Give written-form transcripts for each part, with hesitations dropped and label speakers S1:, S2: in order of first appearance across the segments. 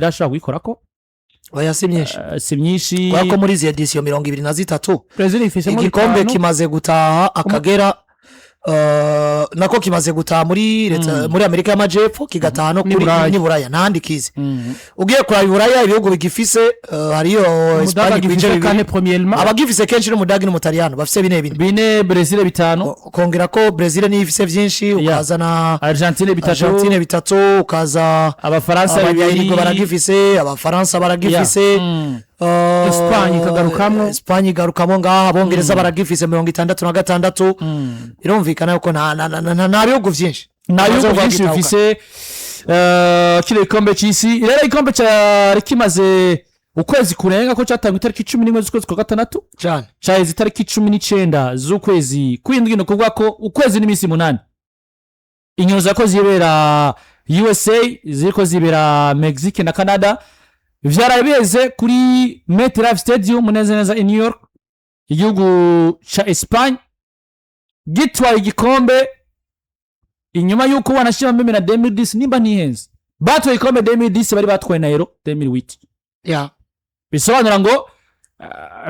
S1: irashobora kuyikorako
S2: oya si myinshi
S1: si myinshi
S2: ko muri izi edition 23
S1: Brazil ifise muri
S2: igikombe kimaze gutaha akagera nako kimaze gutaha muri Amerika y'Amajepfo kigataha no kuri Buraya nandi kize ugiye kuri Buraya ibihugu bigifise hariyo Espagne kwinje abagifise kenshi n'umudagi n'umutaliyano bafise bine
S1: Brazil 5
S2: kongera ko Brazil ni ifise byinshi ukazana
S1: Argentine 3
S2: ukaza
S1: abafaransa
S2: babiri baragifise abafaransa baragifise Espagne garukamo ngaha abongereza baragifise 66 birumvikana yuko nta bihugu byinshi
S1: bifise kile ikombe cy'isi rero ikombe kimaze ukwezi kurenga ko cyatangwa itariki 11 z'ukwezi kwa gatandatu cyaheze itariki 19 z'ukwezi kwindwi no kuvuga ko ukwezi n'iminsi 8 inkino zako zibera USA ziko zibera Mexique na Canada vyarabeze kuri MetLife Stadium neza in New York igihugu cha Espagne gitwaye igikombe inyuma yuko wanashima meme na 2010 nimba nihenze batwaye igikombe 2010 bari batwaye na Euro 2008 bisobanura ngo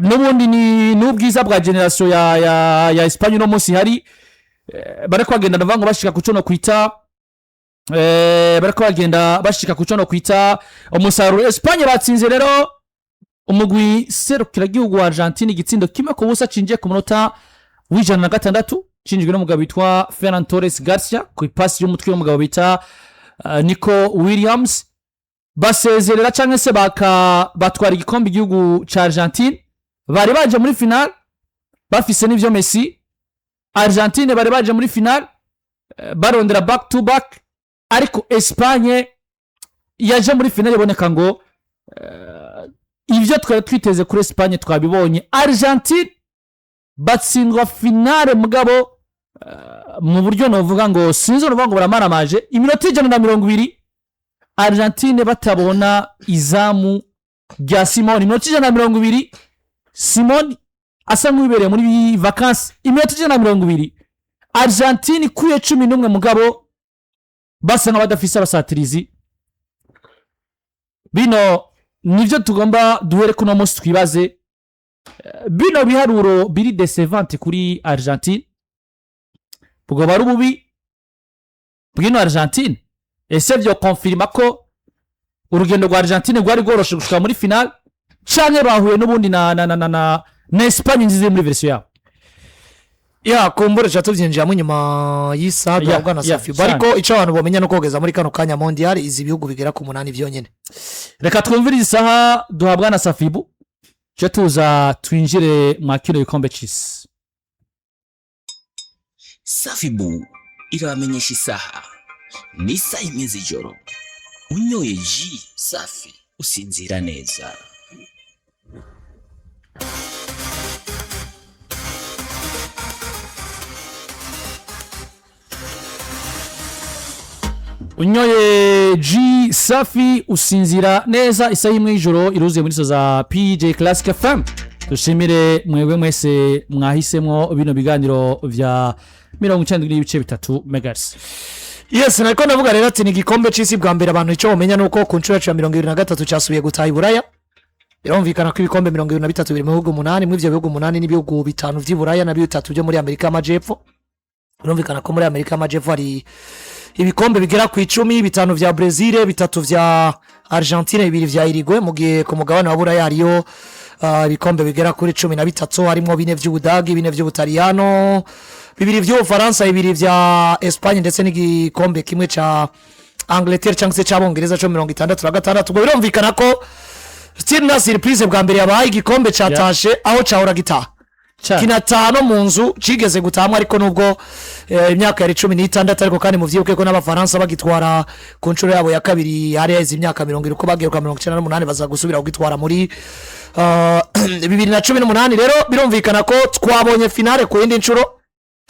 S1: n'ubundi ni n'ubwiza bwa generation ya Espagne no munsi hari bariko bagenda ndavango bashika kucono kwita bariko bagenda bashika kucono kwita umusaruro Espagne batsinze rero umugwi serukira gihugu wa Argentine igitsindo kimwe ko busa cinje ku munota w'ijana na gatandatu cinjwe n'umugabo bitwa Ferran Torres Garcia ku ipasi y'umutwe w'umugabo bita Nico Williams basezerera canke se batwara igikombe igihugu ca Argentine bari baje muri final bafise n'ivyo Messi Argentine bari baje muri final barondera back to back ariko Espagne yaje muri final iboneka ngo ivyo twari twiteze kuri Espagne twabibonye Argentine batsindwa finale mugabo mu buryo novuga ngo sinzo novuga ngo baramaramaje iminota 120 Argentine batabona izamu rya Simone iminota 120 Simone asa nk'ubereye muri vacances iminota 120 Argentine kuye 11 mugabo basa nk'abadafise abasatirizi bino nivyo tugomba duhere kuno munsi twibaze bino biharuro biri decevant kuri Argentine bwo bari bubi bwino Argentine ese byo confirma ko urugendo rwa Argentine rwari goroshe gushika muri final canke bahuye n'ubundi na Espagne nzize muri version yabo
S2: kumbure cyatuvyinjira nyuma y'isaha bwa na Safi bariko ico abantu bomenya no kogeza muri kano kanya mondial izi bihugu bigera ku 8 vyonyene
S1: reka twumvire isaha duhabwa na Safibu cyo tuza twinjire mu kino ikombe cy'isi
S3: Safibu iramenyesha isaha ni saa imeze ijoro unyoye ji safi usinzira neza
S1: unyoye ji safi usinzira neza isaha imwe ijoro iruzuye muri za PJ Classic FM dushimire mwebwe mwese mwahisemwo bino biganiro vya 93 MHz.
S2: Yes, nako navuga rero ati ni gikombe cy'isi bwa mbere abantu ico bamenya nuko ku ncuro ya 23 cyasubiye gutaha Iburaya. Birumvikana ko ibikombe 23 biri mu bihugu 8 mu ivyo bihugu 8 n'ibihugu 5 vy'Iburaya na 3 byo muri Amerika y'Amajepfo. Birumvikana ko muri Amerika y'Amajepfo hari ibikombe bigera ku 10 bitanu vya Brazil 3 vya Argentine 2 vya Uruguay mu gihe ku mugabane wa Buraya hariyo ibikombe bigera kuri 13 harimo 4 vy'Ubudagi 4 vy'Ubutaliyano 2 vy'Ubufaransa 2 vya Espagne ndetse n'igikombe kimwe ca Angleterre cyangwa se cy'Abongereza cyo 66 ubwo birumvikana ko still na surprise bwa mbere yabaye igikombe cyatashe aho cyahora gitaha kinatano mu nzu cigeze gutahamwa ariko nubwo imyaka yari 16 ariko kandi mu vyibuke ko n'abafaransa bagitwara ku ncuro yabo ya kabiri hari izi imyaka 70 ko bageruka 98 baza gusubira kugitwara muri 2018 rero birumvikana ko twabonye finale ku yindi ncuro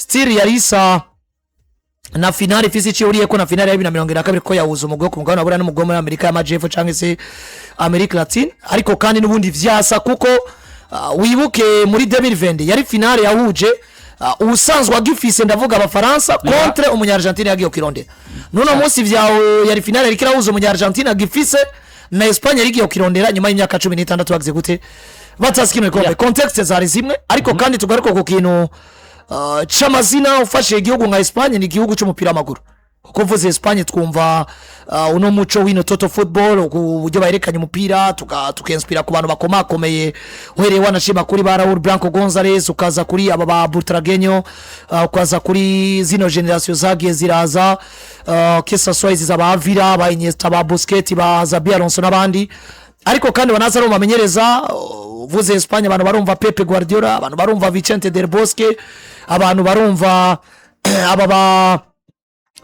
S2: still yarisa na finale fisi cyuriye ko na finale ya 2022 ko yahuza umugwe ku mugabane abura n'umugwe muri Amerika y'Amajepfo cyangwa se America Latin ariko kandi nubundi vyasa kuko wibuke muri 2020 yari finale yahuje ubusanzwe agifise ndavuga abafaransa contre umunyargentine yagiye kirondera none munsi vyawe yari finale irikirahuza umunyargentine agifise na Espagne rigiye ukirondera nyuma y'imyaka 16 bagize gute batazikino ikombe context zari zimwe ariko kandi tugaruka ku kintu c'amazina ufashe igihugu nka Espagne ni igihugu c'umupira w'amaguru kuko vuze Espagne twumva uno muco wino toto football uburyo bayerekanye umupira tukinspira ku bantu bakomakomeye uhereye wanashima kuri ba Raúl Blanco González ukaza kuri aba ba Butragueño ukaza kuri zino generation zagiye ziraza kesa soizi za ba Villa ba Iniesta ba Busquets ba Xabi Alonso n'abandi ariko kandi banaza no bamenyereza vuze Espagne abantu barumva Pepe Guardiola abantu barumva Vicente del Bosque abantu barumva aba ba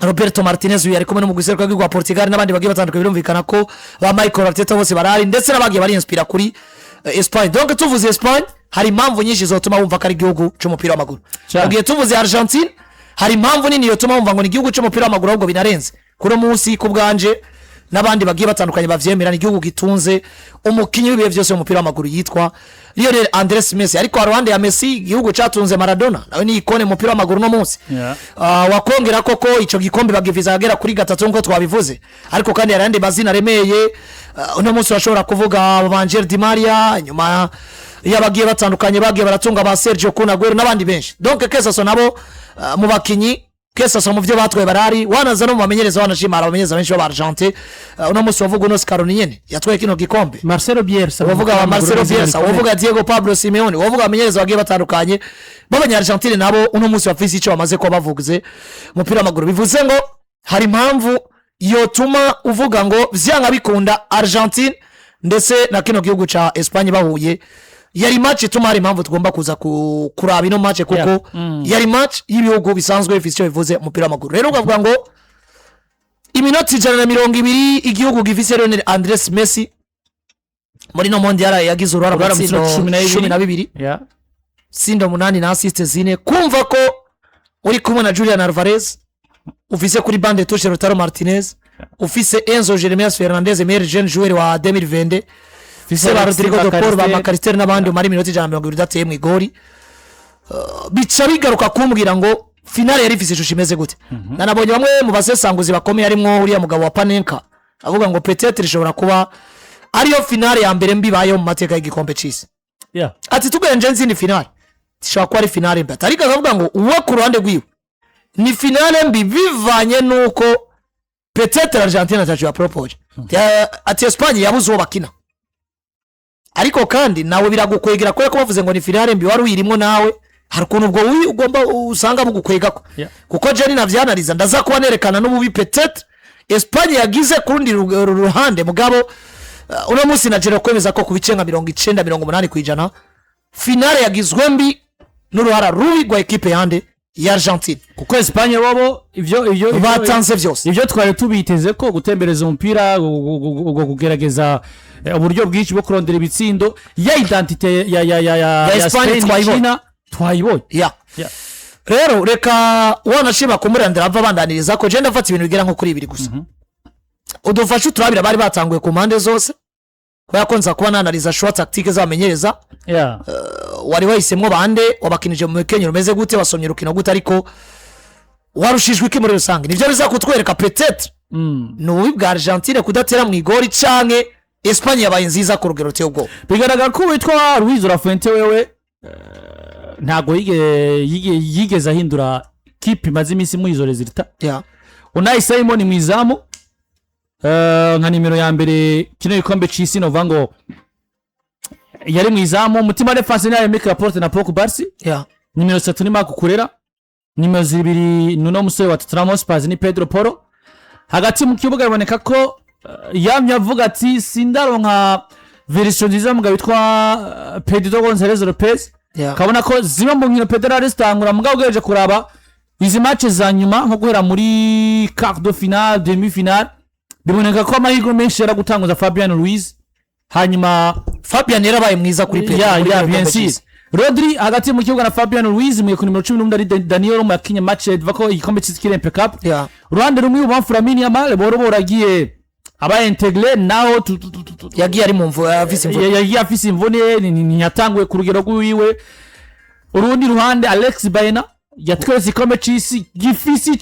S2: Roberto Martinez yari kumwe n'umugwisero kwa Portugal n'abandi bagiye batandukanye birumvikana ko ba Michael Arteta bose barari ndetse n'abagiye bari inspira kuri Espagne donc tuvuze Espagne hari impamvu nyinshi zotuma wumva kari igihugu c'umupira w'amaguru ugiye tuvuze Argentine hari impamvu nini yotuma wumva ngo ni igihugu c'umupira w'amaguru ahubwo binarenze kuri munsi ku bwanje n'abandi bagiye batandukanye bavyemera ni igihugu gitunze umukinyi w'ibihe byose umupira w'amaguru yitwa Lionel Andres Messi ariko haruhande ya Messi igihugu catunze Maradona nawe ni ikone umupira w'amaguru no munsi wakongera koko ico gikombe bagiviza agera kuri 3 nko twabivuze ariko kandi yarande bazina remeye uno munsi bashobora kuvuga Angel Di Maria nyuma yabagiye batandukanye bagiye baratunga ba Sergio Kun Aguero n'abandi benshi donc kesa nabo mu bakinyi kesa mu byo batwaye barari wanaza no bamenyereza wanashima abamenyereza benshi ba Argentine uno munsi wavuga uno Scaloni nyene yatwaye kino gikombe
S1: Marcelo Bielsa
S2: wavuga Marcelo Bielsa wavuga Diego Pablo Simeone wavuga abamenyereza bagiye batandukanye babanya Argentine nabo uno munsi bafise ico bamaze ko bavuguze umupira w'amaguru bivuze ngo hari impamvu yotuma uvuga ngo vyanga bikunda Argentine ndetse na kino gihugu ca Espagne bahuye yari match ituma hari impamvu tugomba kuza kuraba ino match kuko yari match y'ibihugu bisanzwe bifite icyo bivuze umupira w'amaguru rero ukavuga ngo iminota 120 igihugu gifise Lionel Andres Messi muri no mondial yagize urara mu 12 sindo 8 na assist zine kumva ko uri kumwe na Julian Alvarez ufise kuri bande touche Lautaro Martinez ufise Enzo Jeremias Fernandez meilleur jeune joueur wa 2022 fise ba Rodrigo do Paul ba Macalister n'abandi mari minota 120 dateye mu igori bica bigaruka kumbwira ngo finale yari fise ishusho imeze gute nanabonye bamwe mu basesanguzi bakomeye arimo uriya mugabo wa Panenka avuga ngo peut-être ishobora kuba ariyo finale ya mbere mbibayo mu mateka y'igikombe c'isi ati tugenje nzindi finale tishobora kuba ari finale mbi ariko akavuga ngo uwo ku ruhande rwiwe ni finale mbi bivanye nuko peut-être Argentine ataje propose ati Espagne yabuze uwo bakina ariko kandi nawe biragukwegera ko bavuze ngo ni finale mbi wari uyirimo nawe hari kuntu ubwo ugomba usanga bugukwega kuko je navyanariza ndaza kuba nerekana n'ububi peut-être Espagne yagize kurundi ruhande mugabo uno munsi najera kwemeza ko kubicenga 90-80 kwijana finale yagizwe mbi n'uruhara rubi rwa equipe yande ya Argentine
S1: kuko Espagne bobo ivyo
S2: batanze vyose
S1: ivyo twari tubiteze ko gutembereza umupira kugerageza uburyo bwinshi bwo kurondera ibitsindo ya identite ya
S2: Espagne
S1: twayibonye
S2: rero reka wanashima kumurandira ava bandaniriza ko je ndafata ibintu bigera nko kuri 2 gusa udufasha turabira bari batanguye ku mpande zose ko yakonza kuba nanaliza short tactique zamenyereza wari wahisemwo bande wabakinije mu Kenya rumeze gute wasomye rukino gute ariko warushijwe iki muri rusange nivyo biza kutwereka peut-être n'ububi bwa Argentine kudatera mu igori canke Espagne yabaye nziza ku rugero tyo
S1: bigaragara ko witwa Luis Rafuente wewe ntago yigeze ahindura kipe maze iminsi mu izo resultat Unai Simon mwizamu nka nimero ya mbere kino gikombe c'isi no vango yari mwizamu mutima defense na Yahemukiwe Porte na Poko Barsi nimero 3 ni Marco Kurera nimero 2 nuno musore wa Tottenham Hotspur ni Pedro Porro hagati mu kibuga biboneka ko yamye avuga ati sindaronka version nziza mugabo witwa Pedro González Lopez kabona ko zimwe mu nkino Pedro zitangura mugabo ugereje kuraba izi match za nyuma nko guhera muri quart de finale demi finale biboneka ko amahirwe menshi yara gutanguza Fabian Ruiz hanyuma
S2: Fabian yarabaye mwiza kuri
S1: Pedro bien sûr Rodri hagati mu kibuga na Fabian Ruiz mu numero 11 ari Daniel mu yakinye match bako igikombe cy'ikire impeccable uruhande rumwe ubamfu Lamine Yamal boroboragiye aba integre naho
S2: yagiye ari mu mvu
S1: afise imvune ni yatanguye ku rugero rw'iwe urundi ruhande Alex Baena yatwese igikombe cy'isi gifise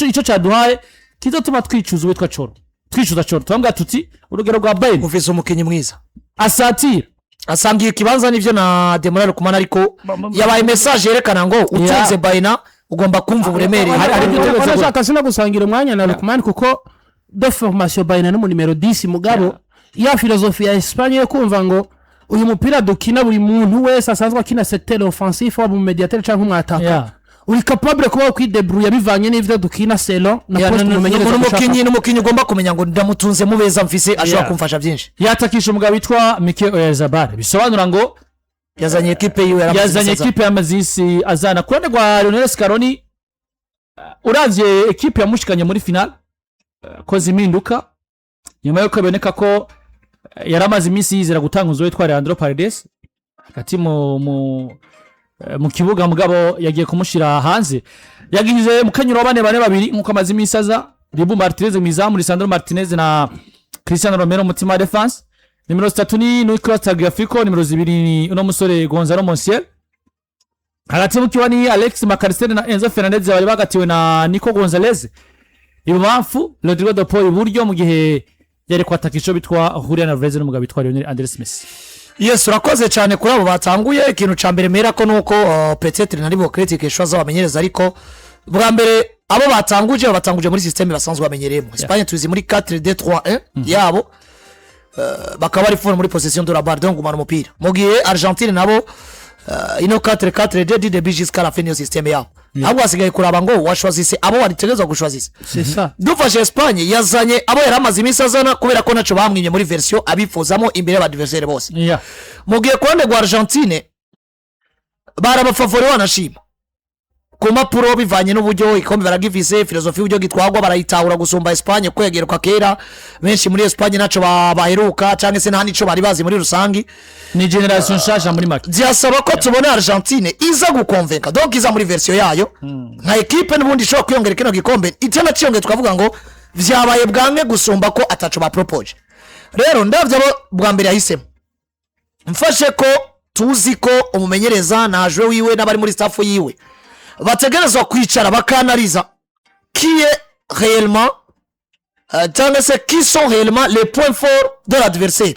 S1: ico caduhaye kizotuma twicuza witwa Choro twishuza cyo twambwa tuti urugero rwa Bayern
S2: ufise umukinyi mwiza
S1: asatira
S2: asangiye kibanza nivyo na Demoral kumana ariko yabaye message yerekana ngo utunze Bayern ugomba kumva uburemere
S1: hari ashaka sina gusangira umwanya na Lukman kuko de formation Bayern no numero 10 mugabo ya philosophie ya Espagne yo kumva ngo uyu mupira dukina buri muntu wese asanzwe akina secteur offensif wa mu mediateur cyangwa umwataka uri capable kuba kwidebrouiller bivanye n'ivyo dukina selon na poste mumenyereza
S2: n'umukinyi ugomba kumenya ngo ndamutunze mu beza mfise ashobora kumfasha byinshi
S1: yatakisha umugabo witwa Mikel Zabare bisobanura ngo
S2: yazanye equipe yiwe
S1: y'amazisi azana kurande rwa Lionel Scaloni uravye equipe yamushikanye muri final koze impinduka nyuma yuko biboneka ko yaramaze iminsi yizera gutanga uzo witwa Leandro Paredes hagati mu kibuga mugabo yagiye kumushira hanze yagize mukanyuro bane babiri nkuko amazi imisaza Ribu Martinez mizamu Lisandro Martinez na Cristiano Romero mutima defense numero 3 ni Kutagira numero 2 ni uno musore Gonzalo Montiel hagati mu kiwani Alex McAllister na Enzo Fernandez bari bagatiwe na Nico Gonzalez ibamfu Rodrigo de Paul buryo mu gihe yari kwatakisho bitwa Julian Alvarez n'umugabo bitwa Lionel Andres Messi.
S2: Yes urakoze cyane kuri abo batanguye ikintu cambere mera ko nuko peut-être nari bo critique shwa z'abamenyereza ariko bwa mbere abo batanguje muri systeme basanzwe bamenyeremo Espagne tuzi muri 4-2-3-1 yabo bakaba ari fone muri possession de la balle donc umara umupira mu gihe Argentine nabo ino 4-4-2 de début jusqu'à la fin du système yabo ahubwo asigaye kuraba ngo washwazise abo waritegezwa gushwazisa
S1: c'est ça
S2: dufashe Espagne yazanye abo yaramaze imisazana kubera ko naco bamwinye muri version abifozamo imbere y'abadversaire bose mu gihe kwande gwa Argentine barabafavori wanashima ku mapuro bivanye n'uburyo ikombe baragivise filosofi y'uburyo gitwagwa barayitahura gusumba Espagne kwegeruka kera benshi muri Espagne naco baheruka canke se nta nico bari bazi muri rusangi
S1: ni generation shasha muri make
S2: byasaba ko tubona Argentine iza gukonvenka donc iza muri version yayo nka equipe n'ubundi shobora kwiyongera kino gikombe itena ciyongera tukavuga ngo vyabaye bwange gusumba ko ataco ba propose rero ndavye abo bwa mbere yahisemo mfashe ko tuzi ko umumenyereza najwe wiwe n'abari muri staff yiwe bategerezwa kwicara bakanaliza qui est réellement qui sont réellement les points forts de l'adversaire.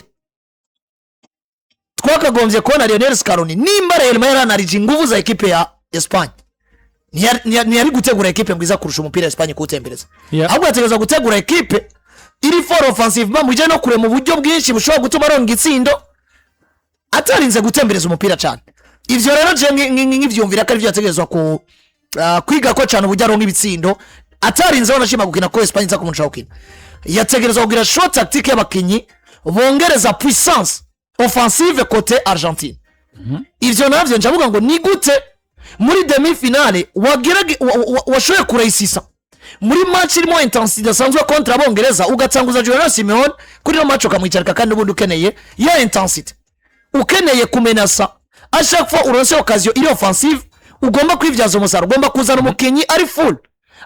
S2: Twakagombye kubona Lionel Scaloni nimba réellement yaranarije inguvu za equipe ya Espagne ntiyari gutegura equipe ngo iza kurusha umupira Espagne kutembereza ahubwo yategerezwa gutegura equipe iri fort offensivement muje no kure mu buryo bwinshi bushobora gutuma ronga itsindo atarinze gutembereza umupira cyane ivyo rero je nk'ivyumvira ko ari byategerezwa ku kwiga ko cyane ubujya ronka ibitsindo atarinze wanashima gukina ko Espagne za kumunca gukina yategerezwa kugira short tactique y'abakinyi bongereza puissance offensive côté Argentine ivyo navyo njavuga ngo ni gute muri demi finale washoye kurayisisa muri match irimo intensité sanzwe contre abongereza ugatanguza Julian Simeone kuri no match ukamwicarika kandi ubundi ukeneye ya intensité ukeneye kumenasa à chaque fois uronse occasion iri offensive ugomba kwivyaza umusaruro ugomba kuzana umukinyi ari full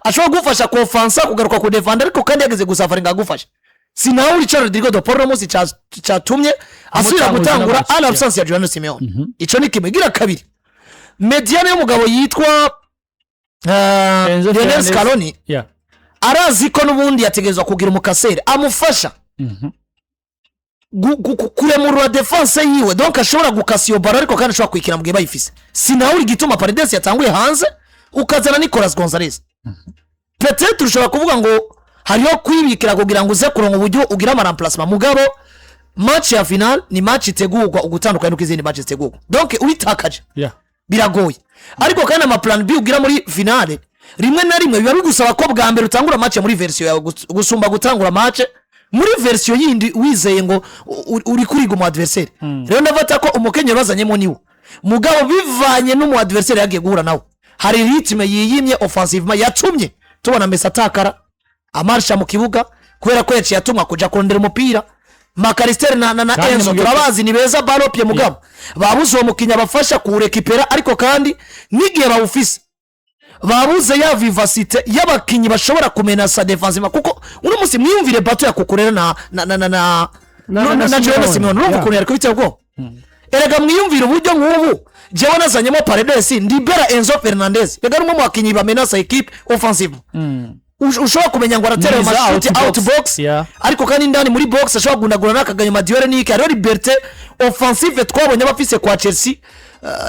S2: ashobora gufasha ku offense kugaruka ku defender ariko kandi yageze gusafaringa gufasha sinaho Richard Rodrigo de Paul Ramos cyatumye asubira gutangura à l'absence ya Julian Simeone ico ni kimegira kabiri mediane y'umugabo yitwa Lionel Scaloni arazi ko nubundi yategezwa kugira umukasere amufasha kuremura defense yiwe donc ashobora gukasiyo baro ariko kandi ashobora kwikira mugihe bayifise sinaho gituma Paredes yatanguye hanze ukazana Nicolas Gonzalez peut-être ushobora kuvuga ngo hariyo kwibikira kugira ngo uze kuronka uburyo ugira ama remplacement mugabo match ya final ni match itegurwa ugutandukanye n'uko izindi match zitegurwa donc uitakaje biragoye ariko kandi ama plan B ugira muri finale rimwe na rimwe biba bigusaba ko bwa mbere utangura match muri version yawe gusumba gutangura match muri version yindi wizeye ngo uri kuriga mu adversaire rero ndavata ko umukenye bazanyemo niwo mugabo bivanye n'umu adversaire yagiye guhura nawe hari ritme yiyimye offensivement yatumye tubona Messi atakara amarsha mu kibuga kubera ko yaciye atumwa kuja kurondera umupira McAllister na Enzo turabazi ni beza balopye mugabo babuze uwo mukinya bafasha kurekipera ariko kandi nigiye bawufise babuze ya vivacité y'abakinyi bashobora kumenasa defensive kuko uno musi mwiyumvire bato ya kukurera na Julian Simeone no kukunera ko bitego erega mwiyumvire uburyo nk'ubu jewe nazanyemo Paredes ndibera Enzo Fernandez rega rumwe mu bakinyi bamenasa equipe offensive ushobora kumenya ngo aratera amashuti out box ariko kandi indani muri box ashobora gundagura n'akaganya madiore niki ariyo liberté offensive twabonye abafise kwa Chelsea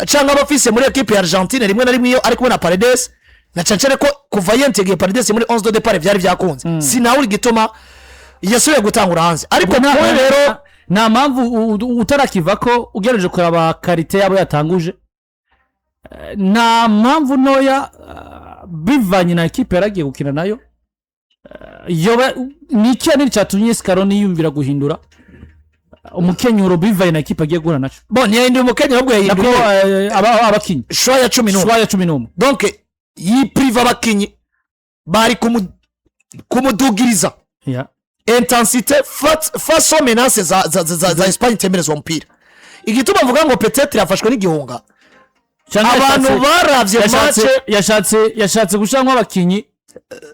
S2: cyangwa abafise muri equipe ya Argentine rimwe na rimwe iyo ari kubona Paredes na cancere ko kuva yentegeye Paredes muri 11 de départ byari byakunze sinawe gituma yasubiye gutangura hanze ariko rero
S1: nta mpamvu utarakiva ko ugereje kuraba karite yabo yatanguje nta mpamvu noya bivanye na equipe yaragiye gukina nayo Yoba niki ani cyatumye Scaloni yumvira guhindura umukenyuro bivanye na equipe agiye guhura naco
S2: bon yindi umukenyuro bwo
S1: yahinduye abakinyi
S2: shwa ya 11 donc yi priva abakinyi bari kumudugiriza intensité face aux menaces za Espagne temerezwa mpira igituma mvuga ngo peut-être yafashwe n'igihunga abantu baravye match
S1: yashatse gushanwa abakinyi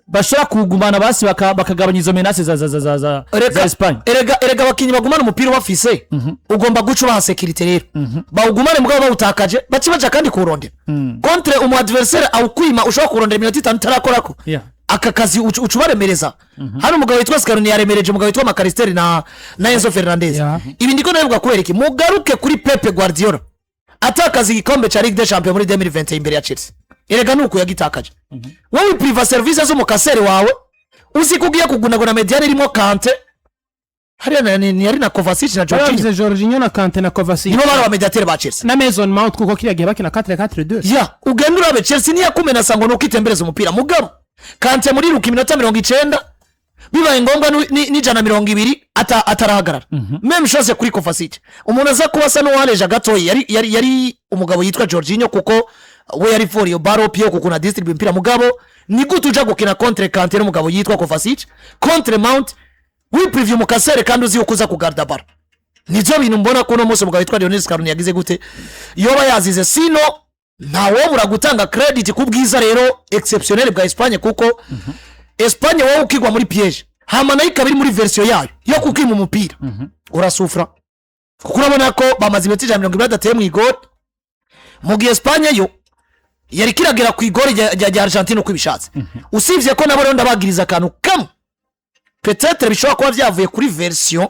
S1: bashobora kugumana basi bakagabanya izo menace za Espagne
S2: erega abakinyi bagumana umupira bafise ugomba guca ba sécurité rero bawugumane mugabo bawutakaje bacibaja kandi kurondera contre umu adversaire awukwima ushobora kurondera iminota 5 tarakorako aka kazi ucubaremereza hano umugabo witwa Scaloni yaremereje umugabo witwa Macaristeri na Enzo Fernandez ibi ndiko navuga kubereki mugaruke kuri Pepe Guardiola atakaza igikombe cha Ligue des Champions muri 2020 imbere ya Chelsea erega nuko yagitakaje wowe priva service zo mukasere wawe uzi kugiye kugunaguna mediane irimo Kante hariya ni ari na Kovacic na
S1: Jorginho na Kante na Kovacic
S2: nibo bari abamediatere ba Chelsea
S1: na Mason Mount kuko kiriya gihe bakina 4-4-2
S2: ugenda urabe Chelsea niya kumena sango nuko itembereza umupira mugabo Kante muri ruki minota 90 bibaye ngombwa ni jana 200 atarahagarara même chose kuri Kovacic umuntu aza kubasa no waleje gatoyi yari umugabo yitwa Jorginho kuko we yari for yo baro pio kukuna district mpira mugabo ni gutu uja gukina contre Kante n'umugabo yitwa Kovacic contre Mount we preview mukasere kandi uzi ukuza kugarda bar nizo bintu mbona ko no munsi umugabo yitwa Lionel Scaloni yagize gute yoba yazize sino ntawo buragutanga credit kubwiza rero exceptionnel bwa Espagne kuko Espagne wowe ukigwa muri piège hama nayo ikabiri muri version yayo yo kukima umupira urasufra kuko urabona ko bamaze imiti 120 ateye mu igol mu gihe Espagne yo yari kiragera ku igol ya Argentine uko ibishatse usivye ko nabo rero ndabagiriza akantu kamwe peut-être bishobora kuba byavuye kuri version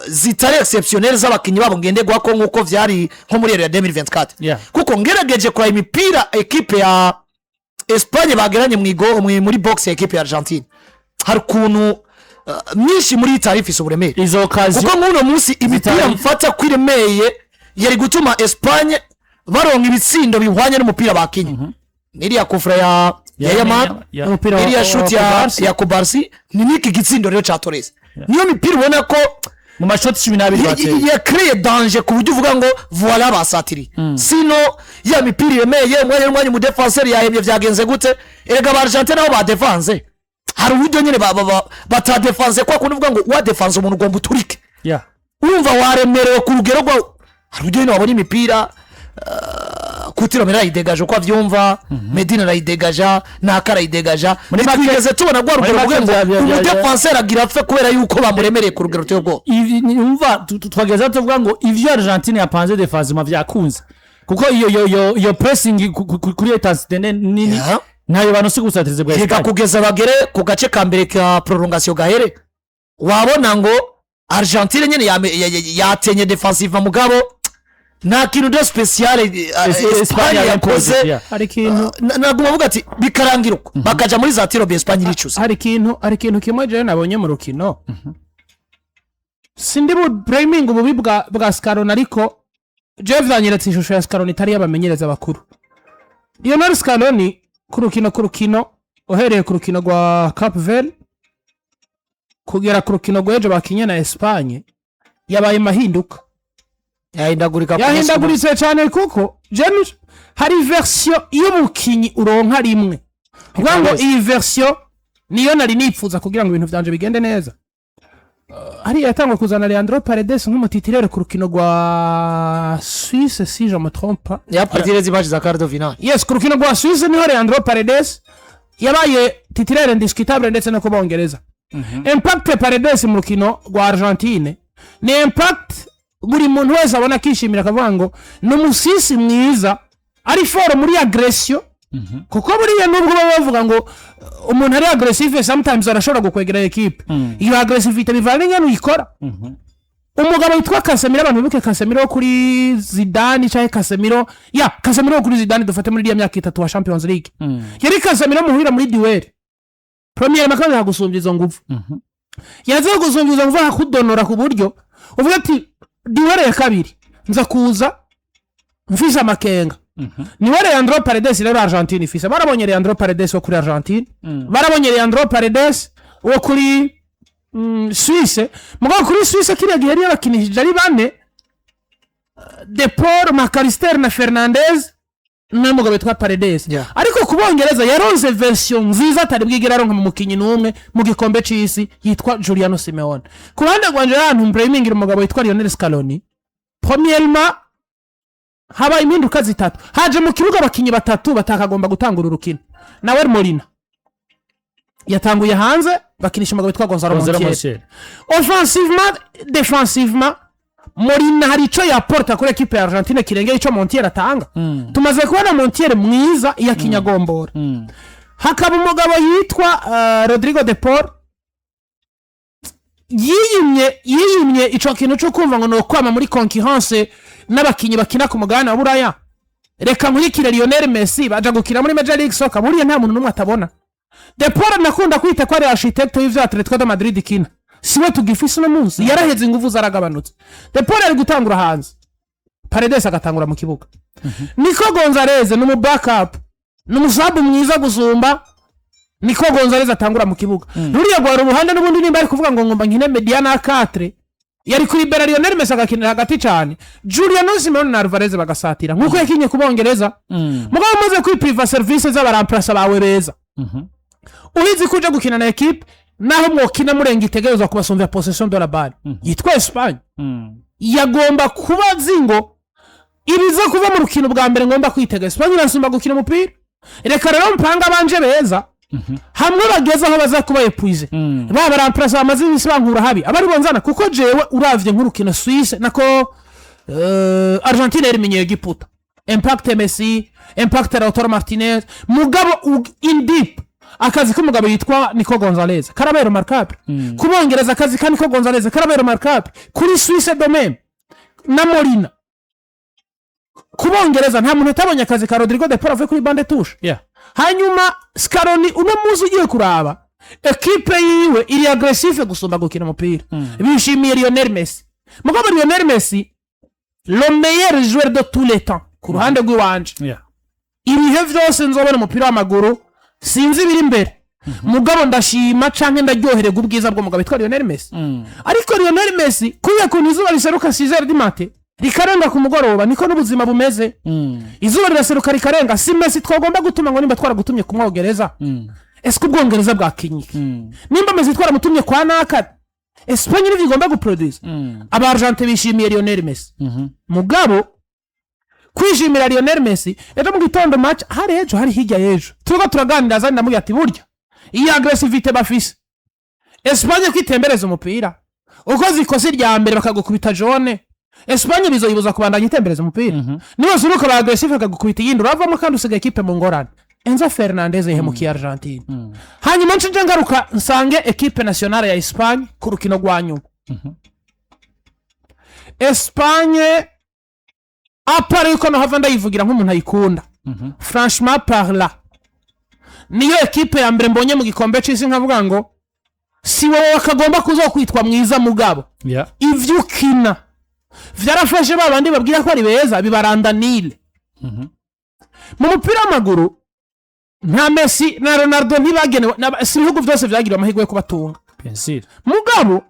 S2: zitari exceptionnel z'abakinyi babo ngendegwa ko nkuko vyari nko muri ya 2024 kuko ngerageje kwa imipira equipe ya Espagne bageranye mu igol muri box ya equipe ya Argentine hari kuntu myinshi muri tarifisi uburemere
S1: izo kazi
S2: kuko muno munsi imipira mfata kwiremeye yari gutuma Espagne baronka ibitsindo bihwanye n'umupira bakinye niriya kufra ya Yaman niriya shoot ya Kubarsi ni niki gitsindo rero cha Torres niyo mipira ubona ko
S1: mu mashoti 12 bateye
S2: ya créer danger ku buryo uvuga ngo voilà basatiri sino ya mipira iremeye umwanya mu defenseur yahemye vyagenze gute erega ba Argentine nabo ba defense hari uburyo nyene bata defense kwa kundi uvuga ngo wa defense umuntu ugomba uturike urumva waremerewe ku rugero rwa hari uburyo nyene wabona imipira Kutiro mera idegaje uko avyumva Medina la idegaja na Kara idegaja muri twigeze tubona gwa rugero rw'ngo umudefenseur agira apfe kubera yuko bamuremereye ku rugero rwo
S1: umva twageza tuvuga ngo ivyo Argentine yapanze defense mavyakunze kuko iyo pressing kuri intensité nini nayo banose gusatirize bwa
S2: Espagne kugeza bagere ku gace ka mbere ka prolongation gahere wabona ngo Argentine nyene yatenye defensive mugabo nta kintu de special Espagne yakoze
S1: hari kintu
S2: naguma vuga ati bikarangiruko bakaja muri za tiro Espagne iricuza
S1: hari kintu kimwe je nabonye mu rukino sindi bu blaming ububi bwa Scaloni ariko je vyanyeretse ishusho ya Scaloni itari yabamenyereza bakuru Lionel Scaloni ku rukino uhereye ku rukino rwa Cape Verde kugera ku rukino rweje bakinye na Espagne yabaye mahinduka yahindaguritse cyane kuko Janus hari version y'umukinyi uronka rimwe kugira ngo iyi version niyo nari nipfuza kugira ngo ibintu byanje bigende neza hari yatangwa kuzana Leandro Paredes nk'umutitirere ku rukino rwa Suisse si je me trompe pas
S2: yapartire zimaje za quart de finale
S1: yes ku rukino rwa Suisse niho Leandro Paredes yabaye titirere indiscutable ndetse no kubongereza impact Paredes mu rukino rwa Argentine ni impact buri muntu wese abona kishimira akavuga ngo no musisi mwiza ari foro muri aggression kuko buriya nubwo baba bavuga ngo umuntu ari aggressive sometimes arashobora gukwegera equipe iyo aggressivity bivana n'ingano uyikora umugabo witwa Casemiro abantu bibuke Casemiro kuri Zidane cyangwa Casemiro kuri Zidane dufate muri myaka 3 wa Champions League yari Casemiro muhira muri duel premier makano yagusumbya izo nguvu yaze gusumbya izo nguvu akudonora ku buryo uvuga ati duel ya kabiri nza kuza mfisha makenga ni wale Leandro Paredes rero Argentine ifise barabonye Leandro Paredes wo kuri Argentine barabonye Leandro Paredes wo kuri Suisse mugabo kuri Suisse kiriya gihe yari abakinishije ari bane De Paul McAllister na Fernandez n'umugabo witwa Paredes ariko kubongereza yaronse version nziza atari bwigira aronka mu mukinyi n'umwe mu gikombe c'isi yitwa Giuliano Simeone ku ruhande rwanje ahantu mbremingira umugabo witwa Lionel Scaloni premièrement haba impinduka zitatu haje mu kibuga abakinyi batatu batakagomba gutangura urukino nawe Molina yatanguye hanze bakinisha umugabo witwa Gonzalo Montiel offensivement défensivement Molina hari ico yaporta kuri equipe ya Argentine kirengeye ico Montiel atanga tumaze kubona Montiel mwiza iya kinyagombora hakaba umugabo yitwa Rodrigo de Paul yiyimye ico kintu cyo kumva ngo no kwama muri concurrence n'abakinyi bakina ku mugabane wa Buraya reka nkurikire Lionel Messi baje gukina muri Major League Soccer buriya nta muntu numwe atabona De Paul nakunda kwita ko ari architect y'ivyo Atletico de Madrid kina siwe tugifise no munsi yaraheze inguvu zaragabanutse De Paul ari gutangura hanze Paredes agatangura mu kibuga Nico Gonzalez no mu backup n'umusabu mwiza gusumba Nico Gonzalez atangura mu kibuga ruriya gwara ubuhande n'ubundi nimba ari kuvuga ngo ngomba nkine mediana 4 yari kuri Lionel Messi agakinira hagati cyane Giuliano Simeone na Alvarez bagasatira nkuko yakinye kubongereza mugabo maze kwipriva services z'abaramplasa bawe beza uhizi kuja gukina na equipe naho mwokina murenga itegerezwa kubasumvya possession de la balle yitwa Espagne yagomba kuba zingo ibiza kuva mu rukino bwa mbere ngomba kwitega Espagne irasumba gukina umupira reka rero mpanga banje beza hamwe bageze aho bazakuba epuize baba ramplasa amazi bisi bankura habi abari bonzana kuko jewe uravye nk'urukino Suisse nako Argentine erimenye giputa impact Messi impact Lautaro Martinez mugabo in deep akazi k'umugabo yitwa Nico Gonzalez karabero remarquable kubongereza akazi ka Nico Gonzalez karabero remarquable kuri Suisse domaine na Molina kubongereza nta muntu utabonye akazi ka Rodrigo de Paul avuye kuri bande touche hanyuma Scaloni uno muzi ugiye kuraba equipe yiwe iri aggressive gusumba gukina umupira bishimiye Lionel Messi mugabo Lionel Messi le meilleur joueur de tous les temps ku ruhande rw'iwanje ibihe vyose nzobona umupira w'amaguru sinzi biri imbere mugabo ndashima canke ndaryohererwa ubwiza bwo mugabo witwa Lionel Messi ariko Lionel Messi kuya kuntu izuba riseruka 6h du matin rikarenga ku mugoroba niko n'ubuzima bumeze izuba riraseruka rikarenga si Messi twagomba gutuma ngo nimba twaragutumye kumwogereza ese kubwongereza bwakinyike nimba Messi twaramutumye kwa naka Espagne ni igomba guproduce aba Argentine bishimiye Lionel Messi mugabo kwishimira Lionel Messi ejo mu gitondo match hari hirya yejo tugo turaganira zandi ndamuye ati burya iyi aggressivity bafise Espagne kwitembereza umupira uko zikoze rya mbere bakagukubita jaune Espagne bizoyibuza kubandanya itembereza umupira niyo suruka ba aggressive akagukubita yindi uravamo kandi usigaye equipe mu ngorane Enzo Fernandez Yahemukiwe Argentine hanyuma nje ngaruka nsange equipe nationale ya Espagne ku rukino rwanyu Espagne apare yuko no hava ndayivugira nk'umuntu ayikunda franchement parla niyo equipe ya mbere mbonye mu gikombe c'isi nkavuga ngo si wowe wakagomba kuzokwitwa mwiza mugabo ivyo ukina vyarafashe babandi babwira ko ari beza bibarandanile mu mupira w'amaguru nta Messi na Ronaldo ntibagenewe si ibihugu byose vyagiriwe amahirwe yo kubatunga mugabo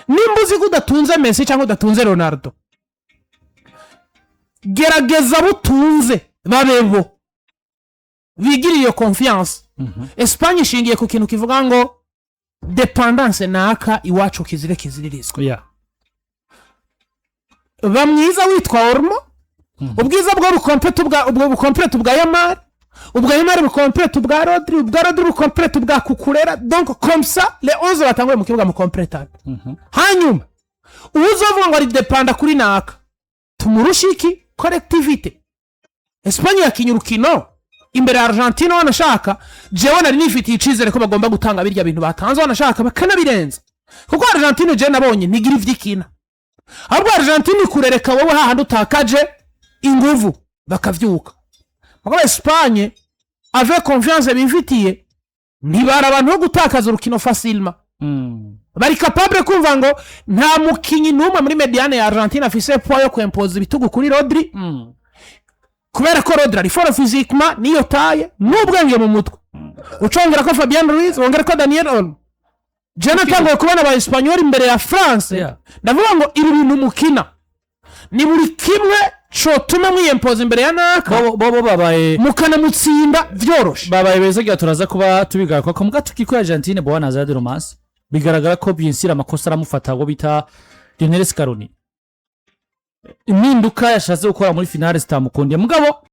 S1: nimba uzi ko udatunze Messi cyangwa udatunze Ronaldo gerageza butunze babebo bigiriye confiance Espagne ishingiye ku kintu kivuga ngo dependance naka iwacu kiziririzwa bamwiza witwa Ormo ubwiza bwo bukomplete bwa Yamal ubwa Yamal bukomplete bwa Rodri bukomplete bwa Kukurera donc comme ça les 11 batanguye mu kibuga mu complete hanyuma uzovuga ngo ari dependa kuri naka tumurushiki collectivité Espagne yakinye urukino
S4: imbere ya Argentine wanashaka jewe nari nifitiye icizere ko bagomba gutanga birya bintu batanze wanashaka bakanabirenza kuko Argentine je nabonye ntigira ivyikina ahubwo Argentine kurereka wowe hahandi utakaje inguvu bakavyuka kuko Espagne avec confiance bifitiye ntibara abantu bo gutakaza urukino facilement bari capable kumva ngo nta mukinyi numwe muri mediane ya Argentine afise poids yo kwempoza ibitugu kuri Rodri kubera ko Rodri ari fort physiquement niyo taye n'ubwenge mu mutwe ucongera ko Fabian Ruiz wongera ko Daniel Olmo jana tango kubona aba Espanyol imbere ya France ndavuga ngo ibi bintu mukina ni buri kimwe cotuma mwiyempoza imbere ya naka
S1: bo babaye
S4: mukana mutsinda vyoroshe
S1: babaye beza gihe turaza kuba tubigaruka ko muga tukiko Argentine bona za de romance bigaragara ko by'insira amakosa aramufata ngo bita Scaloni impinduka yashatse gukora muri finale zitamukundiye mugabo